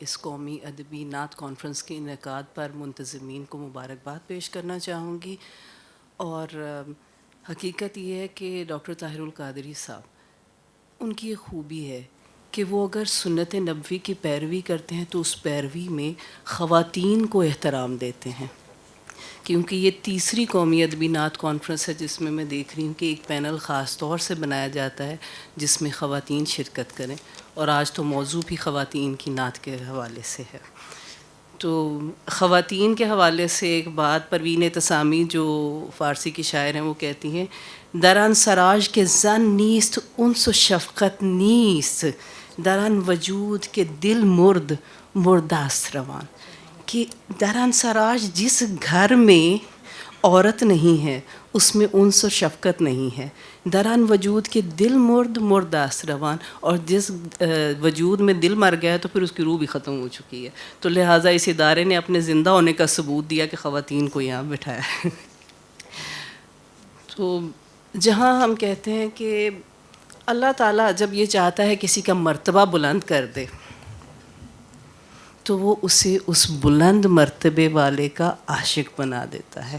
اس قومی ادبی نعت کانفرنس کے انعقاد پر منتظمین کو مبارکباد پیش کرنا چاہوں گی. اور حقیقت یہ ہے کہ ڈاکٹر طاہر القادری صاحب، ان کی ایک خوبی ہے کہ وہ اگر سنت نبوی کی پیروی کرتے ہیں تو اس پیروی میں خواتین کو احترام دیتے ہیں. کیونکہ یہ تیسری قومی ادبی نعت کانفرنس ہے جس میں میں دیکھ رہی ہوں کہ ایک پینل خاص طور سے بنایا جاتا ہے جس میں خواتین شرکت کریں، اور آج تو موضوع بھی خواتین کی نعت کے حوالے سے ہے. تو خواتین کے حوالے سے ایک بات پروین اعتصامی جو فارسی کی شاعر ہیں وہ کہتی ہیں، دران سراج کے زن نیست انس و شفقت نیست، دران وجود کے دل مرد مرداست روان. کہ دران سراج جس گھر میں عورت نہیں ہے اس میں انس و شفقت نہیں ہے، دران وجود کے دل مرد مرداست روان، اور جس وجود میں دل مر گیا ہے تو پھر اس کی روح بھی ختم ہو چکی ہے. تو لہٰذا اس ادارے نے اپنے زندہ ہونے کا ثبوت دیا کہ خواتین کو یہاں بٹھایا ہے. تو جہاں ہم کہتے ہیں کہ اللہ تعالیٰ جب یہ چاہتا ہے کسی کا مرتبہ بلند کر دے تو وہ اسے اس بلند مرتبے والے کا عاشق بنا دیتا ہے.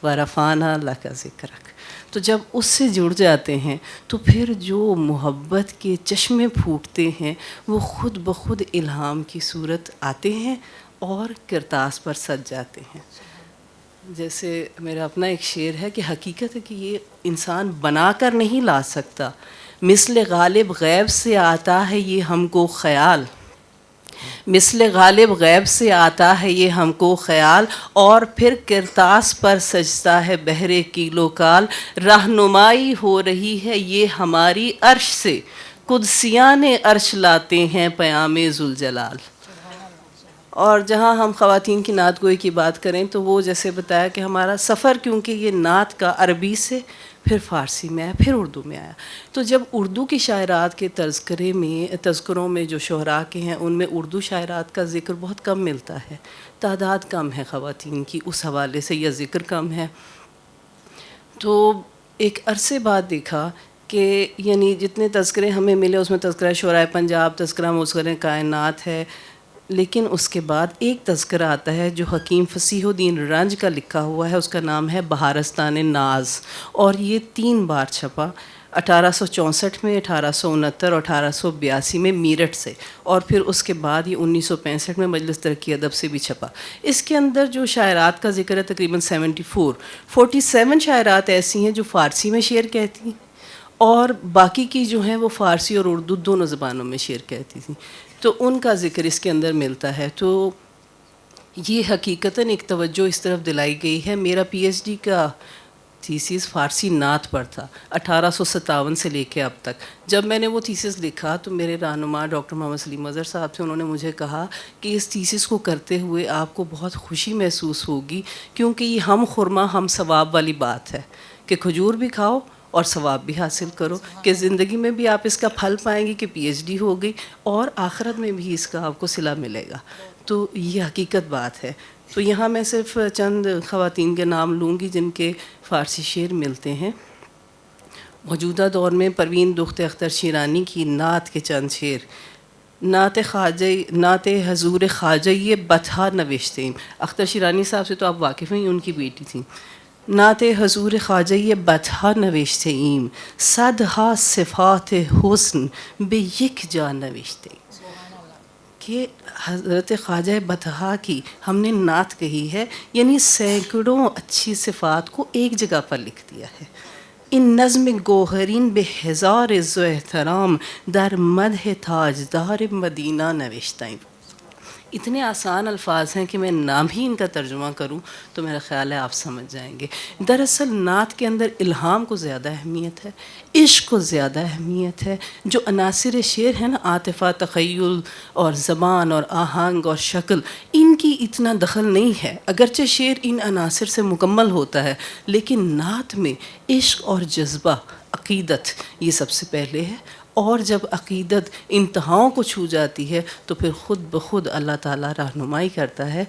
وَرَفَعْنَا لَكَ ذِكْرَكَ. تو جب اس سے جڑ جاتے ہیں تو پھر جو محبت کے چشمے پھوٹتے ہیں وہ خود بخود الہام کی صورت آتے ہیں اور کرتاس پر سج جاتے ہیں. جیسے میرا اپنا ایک شعر ہے کہ حقیقت ہے کہ یہ انسان بنا کر نہیں لا سکتا، مثل غالب غیب سے آتا ہے یہ ہم کو خیال، مثل غالب غیب سے آتا ہے یہ ہم کو خیال، اور پھر کرتاس پر سجتا ہے بہر کیل و کال. رہنمائی ہو رہی ہے یہ ہماری عرش سے، قدسیان عرش لاتے ہیں پیام ذوالجلال. اور جہاں ہم خواتین کی نعت گوئی کی بات کریں تو وہ جیسے بتایا کہ ہمارا سفر کیونکہ یہ نعت کا عربی سے پھر فارسی میں آیا پھر اردو میں آیا. تو جب اردو کی شاعرات کے تذکروں میں جو شعراء کے ہیں ان میں اردو شاعرات کا ذکر بہت کم ملتا ہے، تعداد کم ہے خواتین کی اس حوالے سے یا ذکر کم ہے. تو ایک عرصے بعد دیکھا کہ یعنی جتنے تذکرے ہمیں ملے اس میں تذکرہ شعراء پنجاب، تذکرہ مصغر کائنات ہے، لیکن اس کے بعد ایک تذکرہ آتا ہے جو حکیم فصیح الدین رنج کا لکھا ہوا ہے، اس کا نام ہے بہارستان ناز، اور یہ 3 بار چھپا، 1864 میں، 1869 اور 1882 میں میرٹھ سے، اور پھر اس کے بعد یہ 1965 میں مجلس ترقی ادب سے بھی چھپا. اس کے اندر جو شاعرات کا ذکر ہے تقریباً 47 شاعرات ایسی ہیں جو فارسی میں شعر کہتی ہیں، اور باقی کی جو ہیں وہ فارسی اور اردو دونوں زبانوں میں شعر کہتی تھیں. تو ان کا ذکر اس کے اندر ملتا ہے. تو یہ حقیقتاً ایک توجہ اس طرف دلائی گئی ہے. میرا پی ایچ ڈی کا تھیسس فارسی نعت پر تھا 1857 سے لے کے اب تک. جب میں نے وہ تھیسس لکھا تو میرے رہنما ڈاکٹر محمد سلیم اظہر صاحب تھے، انہوں نے مجھے کہا کہ اس تھیسس کو کرتے ہوئے آپ کو بہت خوشی محسوس ہوگی، کیونکہ یہ ہم خرما ہم ثواب والی بات ہے کہ کھجور بھی کھاؤ اور ثواب بھی حاصل کرو، کہ زندگی میں بھی آپ اس کا پھل پائیں گی کہ پی ایچ ڈی ہو گئی، اور آخرت میں بھی اس کا آپ کو صلہ ملے گا. تو یہ حقیقت بات ہے. تو یہاں میں صرف چند خواتین کے نام لوں گی جن کے فارسی شعر ملتے ہیں. موجودہ دور میں پروین دخت اختر شیرانی کی نعت کے چند شعر. نعت حضور خواجہ بطحہ نوشتیم. اختر شیرانی صاحب سے تو آپ واقف ہیں، ان کی بیٹی تھیں. نعت حضور خواجہ بطحہ نوشته ایم، صدہا صفات حسن به یک جا نوشته ایم. کہ حضرت خواجہ بطحہ کی ہم نے نعت کہی ہے، یعنی سینکڑوں اچھی صفات کو ایک جگہ پر لکھ دیا ہے. ان نظم گوہرین به ہزار عز و احترام در مدح تاجدار مدینہ نوشته ایم. اتنے آسان الفاظ ہیں کہ میں نام ہی ان کا ترجمہ کروں تو میرا خیال ہے آپ سمجھ جائیں گے. دراصل نعت کے اندر الہام کو زیادہ اہمیت ہے، عشق کو زیادہ اہمیت ہے. جو عناصر شعر ہیں نا، عاطفہ، تخیل اور زبان اور آہنگ اور شکل، ان کی اتنا دخل نہیں ہے. اگرچہ شعر ان عناصر سے مکمل ہوتا ہے، لیکن نعت میں عشق اور جذبہ، عقیدت، یہ سب سے پہلے ہے. اور جب عقیدت انتہاؤں کو چھو جاتی ہے تو پھر خود بخود اللہ تعالیٰ رہنمائی کرتا ہے